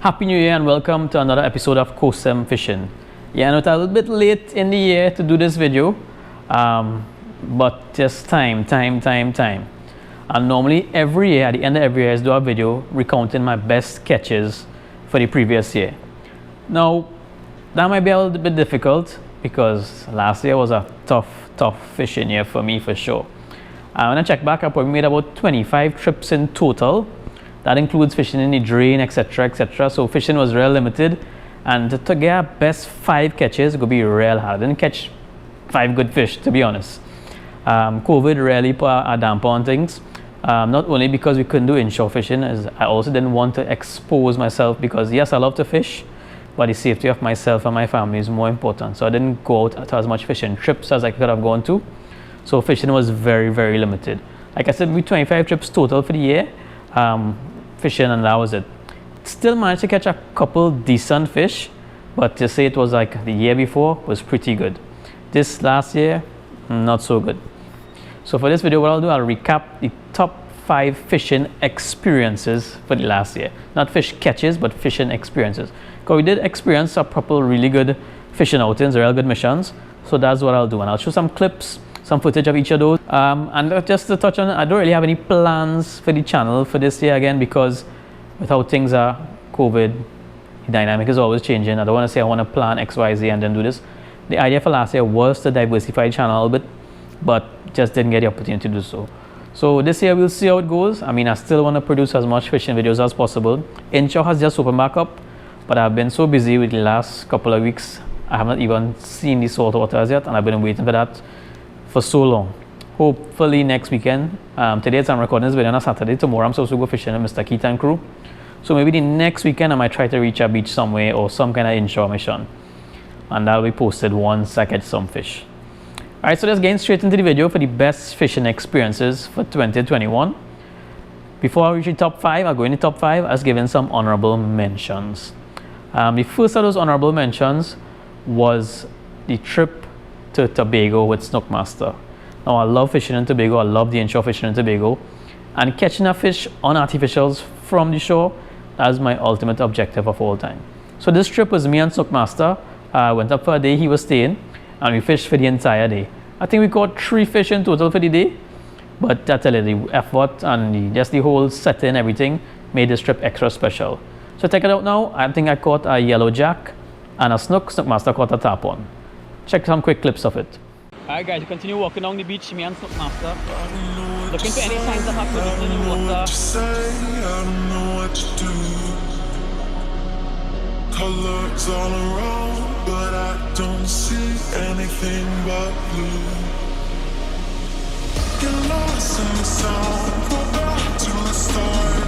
Happy New Year and welcome to another episode of Kosem Fishing. Yeah, I know it's a little bit late in the year to do this video, but just time. And normally every year, at the end of every year, I do a video recounting my best catches for the previous year. Now, that might be a little bit difficult because last year was a tough fishing year for me for sure. When I check back, I probably made about 25 trips in total. That includes fishing in the drain, etc. So fishing was real limited, and to get our best 5 catches, it could be real hard. I didn't catch 5 good fish, to be honest. COVID really put a damper on things. Not only because we couldn't do inshore fishing, as I also didn't want to expose myself because yes, I love to fish, but the safety of myself and my family is more important. So I didn't go out to as much fishing trips as I could have gone to. So fishing was very limited. Like I said, we 25 trips total for the year. Fishing, and that was it. Still managed to catch a couple decent fish, but to say it was like the year before was pretty good. This last year, not so good. So for this video, what I'll do, I'll recap the top 5 fishing experiences for the last year. Not fish catches, but fishing experiences. Because we did experience a couple really good fishing outings, real good missions. So that's what I'll do, and I'll show some clips, some footage of each of those. And just to touch on it, I don't really have any plans for the channel for this year again, because with how things are, COVID, the dynamic is always changing. I don't want to say I want to plan X, Y, Z and then do this. The idea for last year was to diversify the channel a little bit, but just didn't get the opportunity to do so. So this year we'll see how it goes. I mean, I still want to produce as much fishing videos as possible. Inshore has just opened back up, but I've been so busy with the last couple of weeks, I haven't even seen the salt waters yet, and I've been waiting for that for so long. Hopefully next weekend. Today I'm recording this video on a Saturday. Tomorrow I'm supposed to go fishing with Mr. Keith and crew. So maybe the next weekend I might try to reach a beach somewhere or some kind of inshore mission, and that'll be posted once I catch some fish. Alright, so let's get straight into the video for the best fishing experiences for 2021. Before I reach the top 5, I'll go in the top 5 as given some honorable mentions. The first of those honorable mentions was the trip to Tobago with Snook Master. Now, I love fishing in Tobago. I love the inshore fishing in Tobago, and catching a fish on artificials from the shore, that's my ultimate objective of all time. So this trip was me and Snook Master. Went up for a day, he was staying, and we fished for the entire day. I think we caught 3 fish in total for the day, but I tell you, the effort and just the whole setting, everything made this trip extra special. So check it out now. I think I caught a yellow jack and a snook. Snook Master caught a tarpon. Check some quick clips of it. Alright guys, we continue walking down the beach, me and Snook Master. Looking for any signs of activity in the water. Colors all around, but I don't see anything but blue. Get lost in the sound, go back to the start.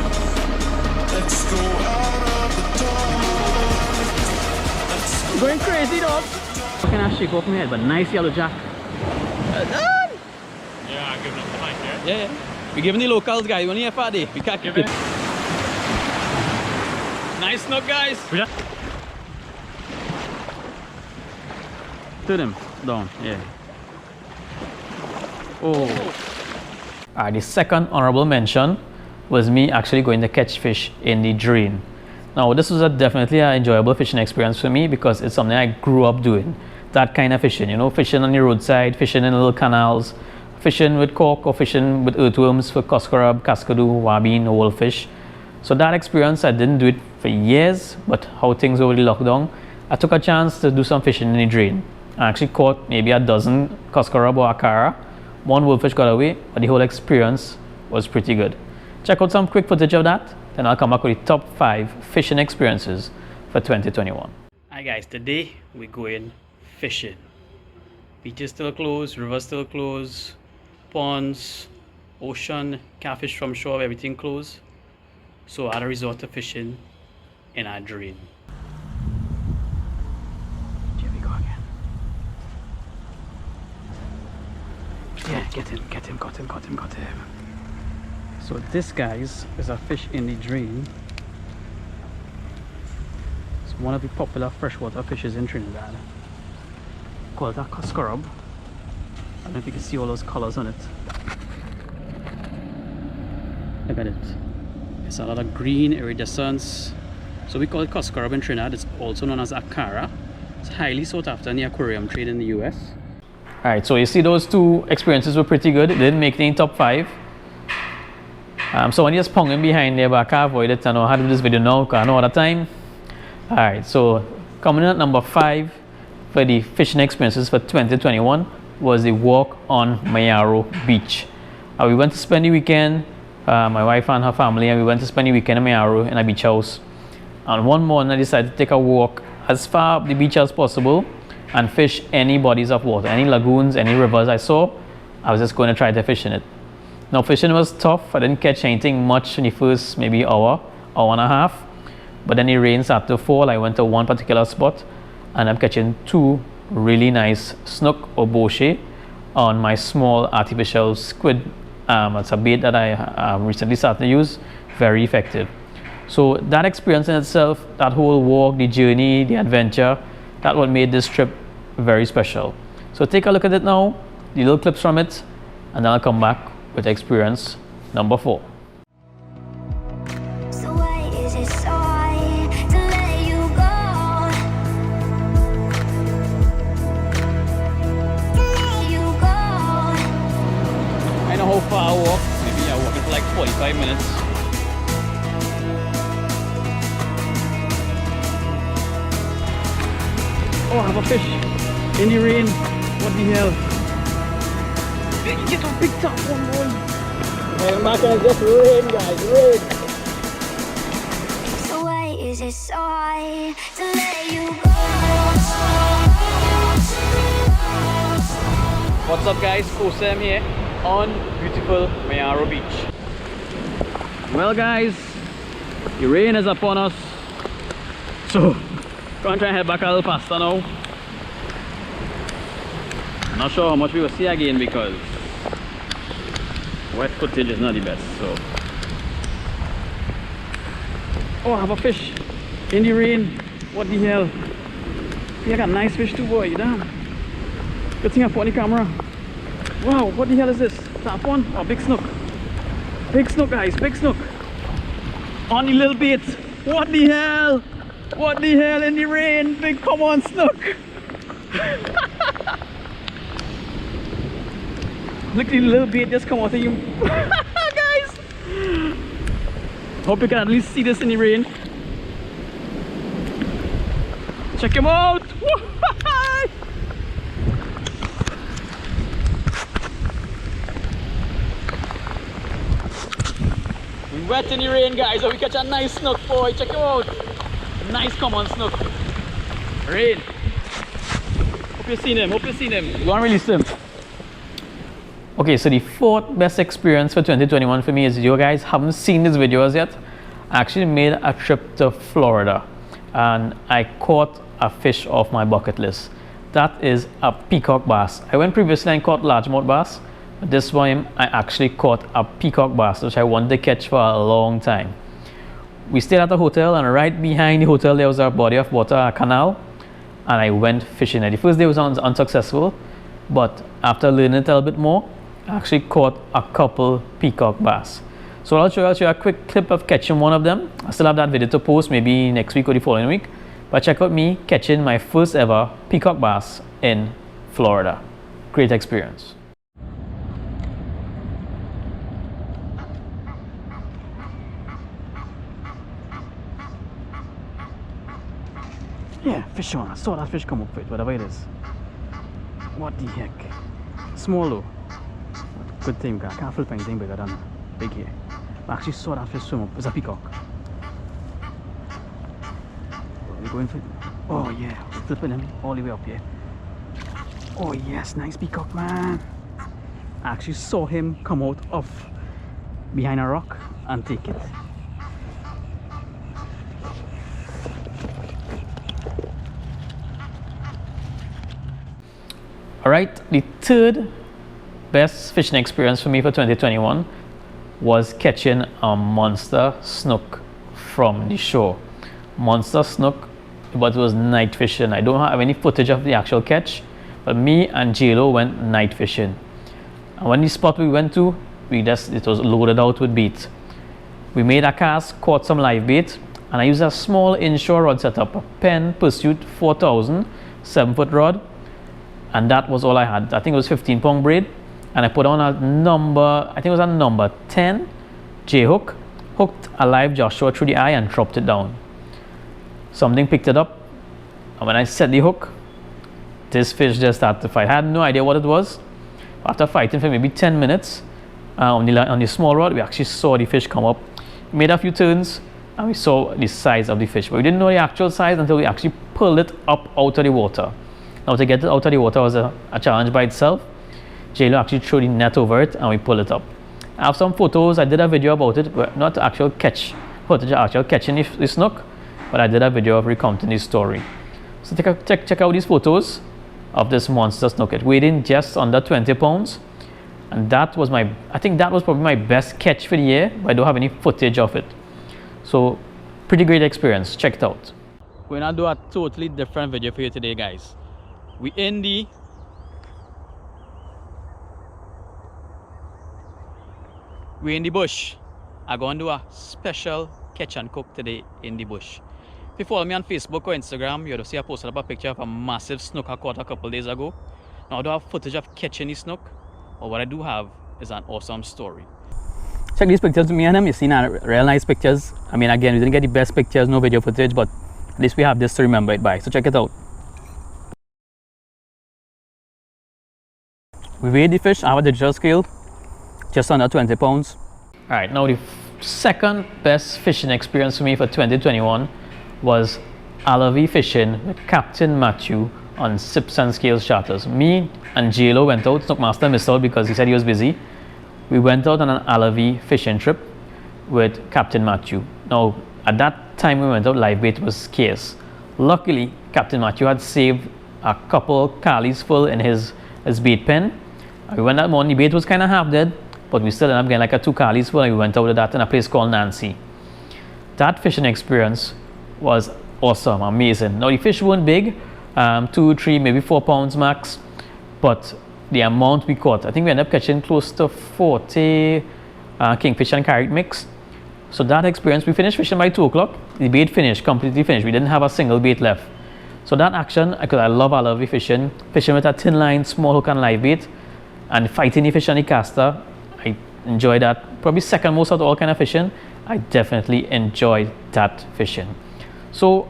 Let's go out of the dark. Going crazy, dog. I cannot shake off my head, but nice yellow jack. Yeah, I'm giving up the mic, Yeah. We're giving the locals, guys. We're only here for a day. We can't keep it. Nice snook, guys. Yeah. To them. Down. Yeah. Oh. Alright, the second honorable mention was me actually going to catch fish in the drain. Now, this was definitely an enjoyable fishing experience for me because it's something I grew up doing. That kind of fishing, you know, fishing on the roadside, fishing in little canals, fishing with cork or fishing with earthworms for coscarab, cascadoo, wabine, wolfish. So that experience, I didn't do it for years, but how things over the lockdown, I took a chance to do some fishing in the drain. I actually caught maybe a dozen coscarab or akara. 1 wolfish got away, but the whole experience was pretty good. Check out some quick footage of that, then I'll come back with the top 5 fishing experiences for 2021. Hi guys, today we're going fishing. Beaches still closed, rivers still closed, ponds, ocean, can't fish from shore, everything closed. So I had to resort to fishing in our drain. Here we go again. Yeah, get him, got him. So this, guys, is a fish in the drain. It's one of the popular freshwater fishes in Trinidad. Called a coscarab. I don't know if you can see all those colors on it. Look at it. It's a lot of green iridescence, So we call it cuscarab in Trinidad. It's also known as akara. It's highly sought after in the aquarium trade in the US. Alright, so you see those two experiences were pretty good. It didn't make it in top 5. Someone just ponging behind there, but I can't avoid it. I know how to do this video now because I know all the time. Alright, so coming in at number 5 for the fishing experiences for 2021 was the walk on Mayaro Beach. We went to spend the weekend, my wife and her family, and we went to spend the weekend in Mayaro in a beach house. And one morning I decided to take a walk as far up the beach as possible and fish any bodies of water, any lagoons, any rivers I saw. I was just going to try to fish in it. Now fishing was tough. I didn't catch anything much in the first maybe hour and a half. But then the rain started to fall. I went to one particular spot and I'm catching 2 really nice snook or bochet on my small artificial squid. It's a bait that I recently started to use. Very effective. So that experience in itself, that whole walk, the journey, the adventure, that's what made this trip very special. So take a look at it now, the little clips from it, and then I'll come back with experience number 4. So why is it so hard to let you go? To let you go. I know how far I walk. Maybe I walk it for like 45 minutes. Oh, I have a fish in the rain. What the hell? Get a big top one, boy. I'm not gonna just rain, guys. Rain. So why is it so hard to let you go? What's up, guys? Kosem here on beautiful Mayaro Beach. Well, guys, the rain is upon us, so gonna try and head back a little faster now. I'm not sure how much we will see again because wet footage is not the best. So, oh, I have a fish in the rain. What the hell? Yeah, I got a nice fish too, boy. Damn. Good thing I put on the camera. Wow, what the hell is this? Top one? Oh, big snook. Big snook, guys. Big snook. On the little bait. What the hell? What the hell in the rain? Big, come on, snook. Look at the little bait just come out of you. Guys, hope you can at least see this in the rain. Check him out. We wet in the rain, guys, so we catch a nice snook, boy. Check him out. Nice common snook. Rain. Hope you've seen him. Hope you've seen him. You want to release him. Okay, so the 4th best experience for 2021 for me is, you guys haven't seen this video as yet. I actually made a trip to Florida and I caught a fish off my bucket list. That is a peacock bass. I went previously and caught largemouth bass, but this time I actually caught a peacock bass, which I wanted to catch for a long time. We stayed at a hotel, and right behind the hotel there was a body of water, a canal, and I went fishing. And the first day was unsuccessful, but after learning a little bit more, I actually caught a couple peacock bass. So I'll show you a quick clip of catching one of them. I still have that video to post maybe next week or the following week, but check out me catching my first ever peacock bass in Florida. Great experience. Yeah, fish on. I saw that fish come up with whatever it is. What the heck? Small though. Good thing, I can't flip anything bigger than big here. I actually saw that fish swim up. It's a peacock. We're going for. Oh yeah, we're flipping him all the way up here. Oh yes, nice peacock, man. I actually saw him come out of behind a rock and take it. Alright, the 3rd best fishing experience for me for 2021 was catching a monster snook from the shore. Monster snook, but it was night fishing. I don't have any footage of the actual catch, but me and JLo went night fishing. And when the spot we went to, it was loaded out with bait. We made a cast, caught some live bait, And I used a small inshore rod setup, a Penn Pursuit 4000 7-foot rod, and that was all I had. I think it was 15-pound braid, and I put on a number, I think it was a number 10 J hook, hooked a live Joshua through the eye and dropped it down. Something picked it up, and when I set the hook, this fish just started to fight. I had no idea what it was. After fighting for maybe 10 minutes on the small rod, we actually saw the fish come up, made a few turns, and we saw the size of the fish. But we didn't know the actual size until we actually pulled it up out of the water. Now, to get it out of the water was a challenge by itself. J-Lo actually threw the net over it, and we pulled it up. I have some photos. I did a video about it, but not actual catch footage of actual catching the snook, but I did a video of recounting the story. So check out these photos of this monster snook. It weighed in just under 20 pounds, and I think that was probably my best catch for the year, but I don't have any footage of it. So pretty great experience. Check it out. We're gonna do a totally different video for you today, guys. We're in the bush. I'm going to do a special catch and cook today in the bush. If you follow me on Facebook or Instagram, you'll see I posted up a picture of a massive snook I caught a couple days ago. Now I don't have footage of catching the snook, but what I do have is an awesome story. Check these pictures with me and them. You've seen real nice pictures. I mean, again, we didn't get the best pictures, no video footage, but at least we have this to remember it by. So check it out. We weighed the fish. I have a digital scale, just under 20 pounds. Alright, now the second best fishing experience for me for 2021 was Alavi fishing with Captain Matthew on Sips and Scales charters. Me and J-Lo went out. Snookmaster missed out because he said he was busy. We went out on an Alavi fishing trip with Captain Matthew. Now, at that time we went out, live bait was scarce. Luckily, Captain Matthew had saved a couple carlies full in his bait pen. We went that morning, the bait was kind of half dead, but we still ended up getting like a 2 carlies full, and we went out with that in a place called Nancy. That fishing experience was awesome, amazing. Now the fish weren't big, 2, 3, maybe 4 pounds max, but the amount we caught, I think we ended up catching close to 40 kingfish and carrot mix. So that experience, we finished fishing by 2 o'clock. The bait finished, completely finished. We didn't have a single bait left. So that action, because I love Alavi fishing with a thin line, small hook and live bait, and fighting the fish on the caster, I enjoy that. Probably second most of all kind of fishing. I definitely enjoyed that fishing. So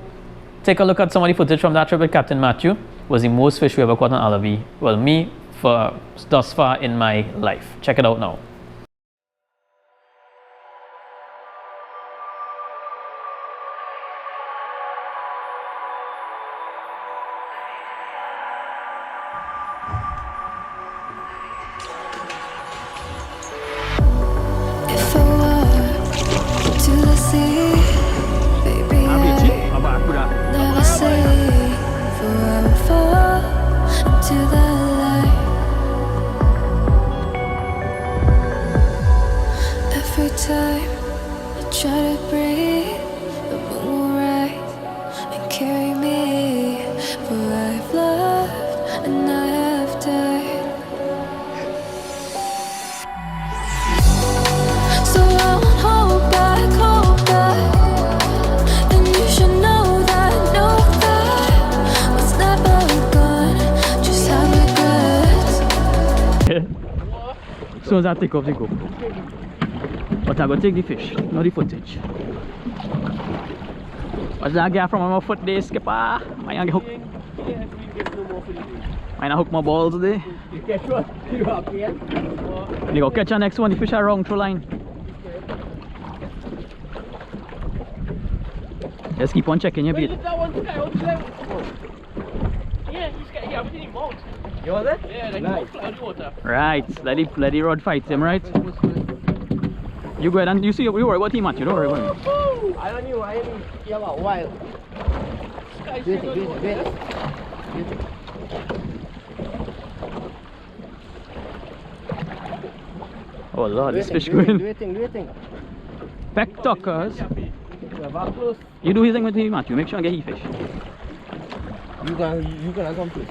take a look at some of the footage from that trip with Captain Matthew. It was the most fish we ever caught on Alavi. Well, me for thus far in my life. Check it out now. If I walk to the sea, baby, I never say forever into the light. Every time I try to breathe, the moon will rise and carry me. For I've loved and I have died. So I won't hold back, and you should know that what's never gone, just have regrets. So that take off. But I go take the fish, not the footage. What's that guy from my foot there, skipper? I ain't hook. I hook my balls today. You go catch the next one, the fish are wrong through line. Just keep on checking your bait. You want that? Yeah, like nice. The water. Right, let the rod fight him, right? You go ahead and you see, you worry about him, Matt. You don't worry about him. I don't know, I only hear about wild. Oh Lord, this fish going. Do your thing. Peck tuckers. You do his thing with him, Matt. You make sure I get he fish. You gonna come to it.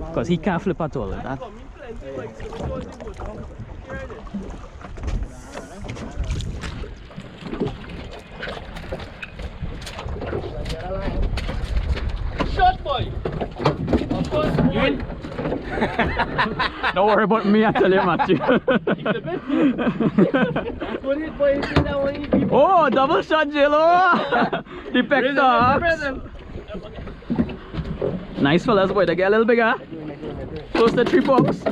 Because he can't flip at all. That. in. Don't worry about me, I tell you, Matthew. Oh, double shot, J-Lo. The pector. Nice fellas, boy. They get a little bigger. Close to 3 pounds.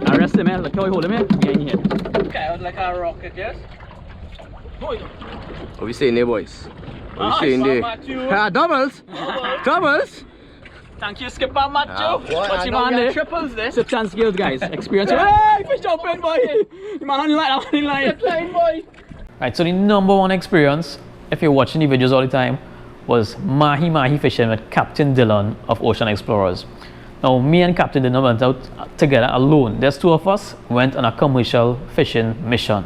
Arrest him, man. Look how we hold him here. We ain't here. Okay, I was like a rocket, yes? What we saying there, boys? What we saying there? Doubles! Doubles! Thank you, Skipper Matthew. What you man there? Triples there. It's a chance skills, guys. Experience. Hey, fish open, boy. The man on the line, on the line. Boy. Right, so the number one experience, if you're watching the videos all the time, was mahi fishing with Captain Dylan of Ocean Explorers. Now, me and Captain Dylan went out together alone. There's 2 of us, went on a commercial fishing mission.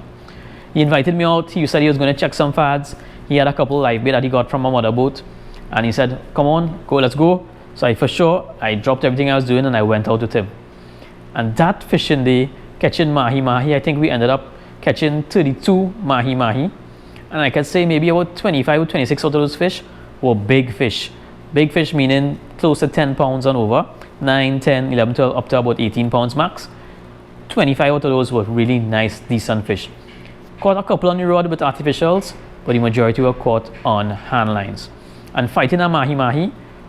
He invited me out. He said he was going to check some fads. He had a couple live bait that he got from a mother boat. And he said, come on, go, let's go. So I dropped everything I was doing and I went out with him. And that fishing day, catching mahi, I think we ended up catching 32 mahi. And I can say maybe about 25 or 26 out of those fish were big fish. Big fish meaning close to 10 pounds and over. 9, 10, 11, 12, up to about 18 pounds max. 25 out of those were really nice, decent fish. Caught a couple on the rod with artificials, but the majority were caught on hand lines. And fighting a mahi,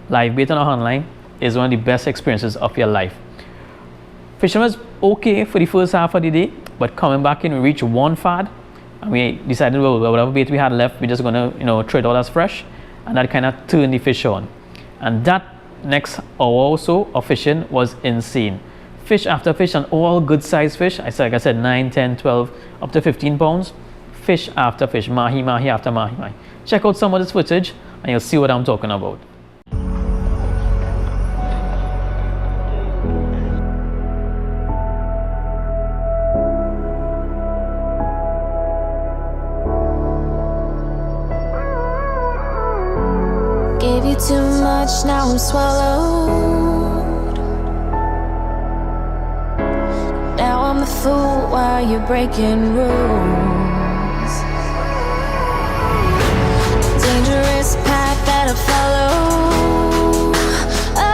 live bait on a hand line, is one of the best experiences of your life. Fishing was okay for the first half of the day, but coming back in, we reached 1 fad, and we decided, well, whatever bait we had left, we're just gonna, throw it all as fresh, and that kind of turned the fish on. And that next hour or so of fishing was insane. Fish after fish, and all good sized fish. Like I said, 9, 10, 12, up to 15 pounds. Fish after fish, mahi after mahi. Check out some of this footage, and you'll see what I'm talking about. Gave you too much, now I'm swallowed. Now I'm the fool while you're breaking rules. Dangerous path that I follow. Oh,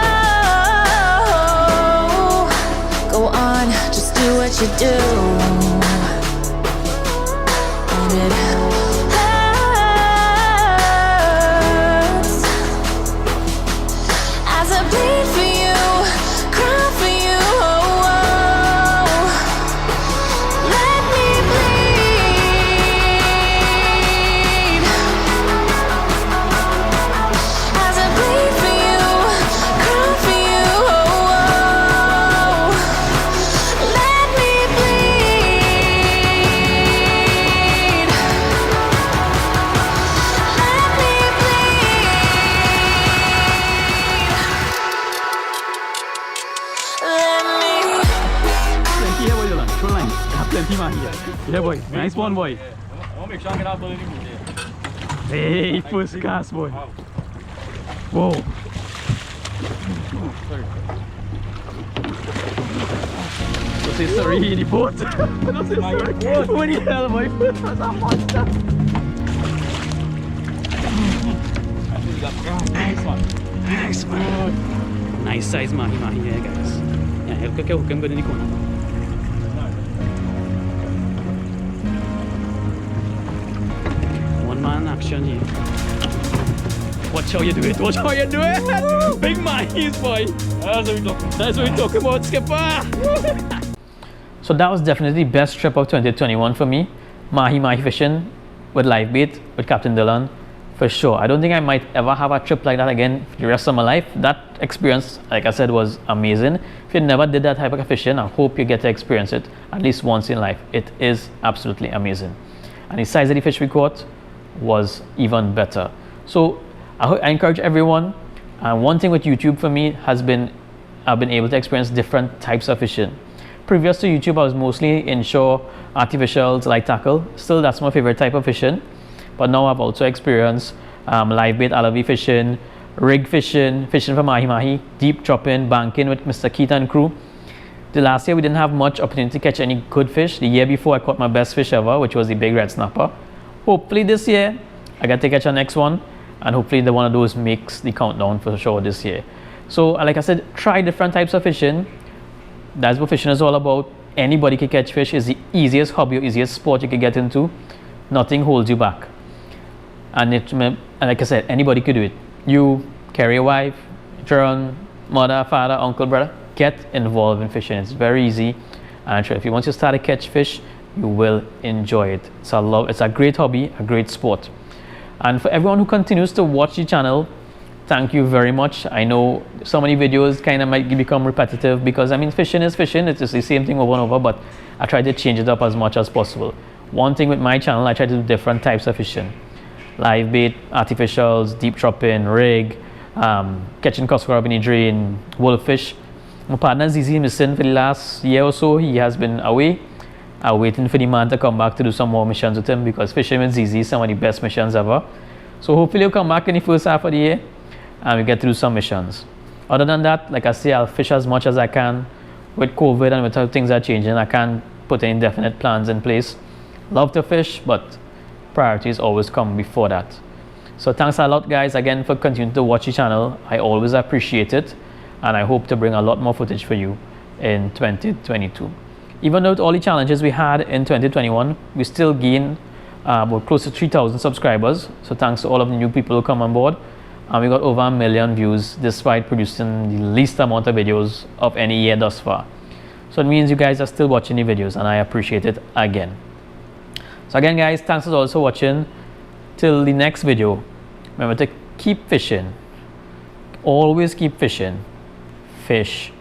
go on, just do what you do. And it bleed for you, cry for you, oh, oh. Let me bleed. As I bleed for you, cry for you, oh, oh. Let me bleed. Let me Plenty here, boy, Dylan. Throw line. Plenty man here. Yeah, boy. Nice one, boy. I'll make sure I get out the Hey, first cast, boy. Whoa. Don't say sorry in the boat. Don't say sorry. What the hell, boy? First was a monster. Nice one. Nice one. Nice size mahi here, guys. Yeah, hook him good in the corner. One man action here. Watch how you do it. Watch how you do it. Big mahis, boy. That's what we're talking about, Skipper. So that was definitely the best trip of 2021 for me. Mahi fishing with live bait with Captain Dylan. For sure. I don't think I might ever have a trip like that again for the rest of my life. That experience, like I said, was amazing. If you never did that type of fishing, I hope you get to experience it at least once in life. It is absolutely amazing. And the size of the fish we caught was even better. So I encourage everyone. One thing with YouTube for me has been I've been able to experience different types of fishing. Previous to YouTube, I was mostly inshore, artificials, light tackle. Still, that's my favorite type of fishing. But now I've also experienced live bait, alavi fishing, rig fishing, fishing for mahi, deep chopping, banking with Mr. Keita and crew. The last year we didn't have much opportunity to catch any good fish. The year before I caught my best fish ever, which was the big red snapper. Hopefully this year I get to catch our next one, and hopefully the one of those makes the countdown for sure this year. So like I said, try different types of fishing. That's what fishing is all about. Anybody can catch fish. It's the easiest hobby or easiest sport you can get into. Nothing holds you back. And like I said, anybody could do it. You carry a wife, children, mother, father, uncle, brother, get involved in fishing. It's very easy. And if you want to start to catch fish, you will enjoy it. It's a great hobby, a great sport. And for everyone who continues to watch the channel, thank you very much. I know so many videos kind of might become repetitive because I mean fishing is fishing. It's just the same thing over and over, but I try to change it up as much as possible. One thing with my channel, I try to do different types of fishing. Live bait, artificials, deep dropping, rig, catching cuss crab in the drain, wolffish. My partner Zizi missing for the last year or so. He has been away. I'm waiting for the man to come back to do some more missions with him because fishing with Zizi is some of the best missions ever. So hopefully he'll come back in the first half of the year and we get to do some missions. Other than that, like I say, I'll fish as much as I can. With COVID and with how things are changing, I can't put any definite plans in place. Love to fish, but priorities always come before that. So thanks a lot guys again for continuing to watch the channel. I always appreciate it, and I hope to bring a lot more footage for you in 2022. Even though with all the challenges we had in 2021, we still gained we're close to 3,000 subscribers. So thanks to all of the new people who come on board. And we got over 1 million views despite producing the least amount of videos of any year thus far. So it means you guys are still watching the videos, and I appreciate it again. So again guys, thanks for also watching. Till the next video, remember to keep fishing. Always keep fishing. Fish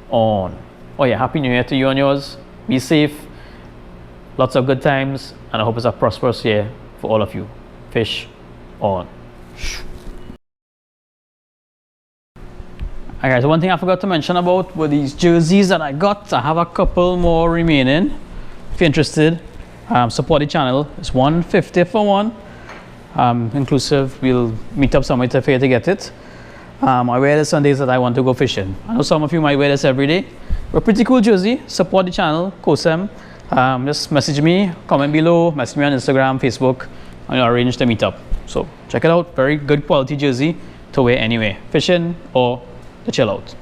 on. Oh yeah, Happy New Year to you and yours. Be safe. Lots of good times, and I hope it's a prosperous year for all of you. Fish on. Alright, so one thing I forgot to mention about were these jerseys that I got. I have a couple more remaining. If you're interested, support the channel. It's $150 for one. Inclusive. We'll meet up somewhere to fair to get it. I wear this on days that I want to go fishing. I know some of you might wear this every day. But pretty cool jersey. Support the channel, KOSEM. Just message me, comment below, message me on Instagram, Facebook, and I'll arrange to meet up. So check it out. Very good quality jersey to wear anyway, fishing or to chill out.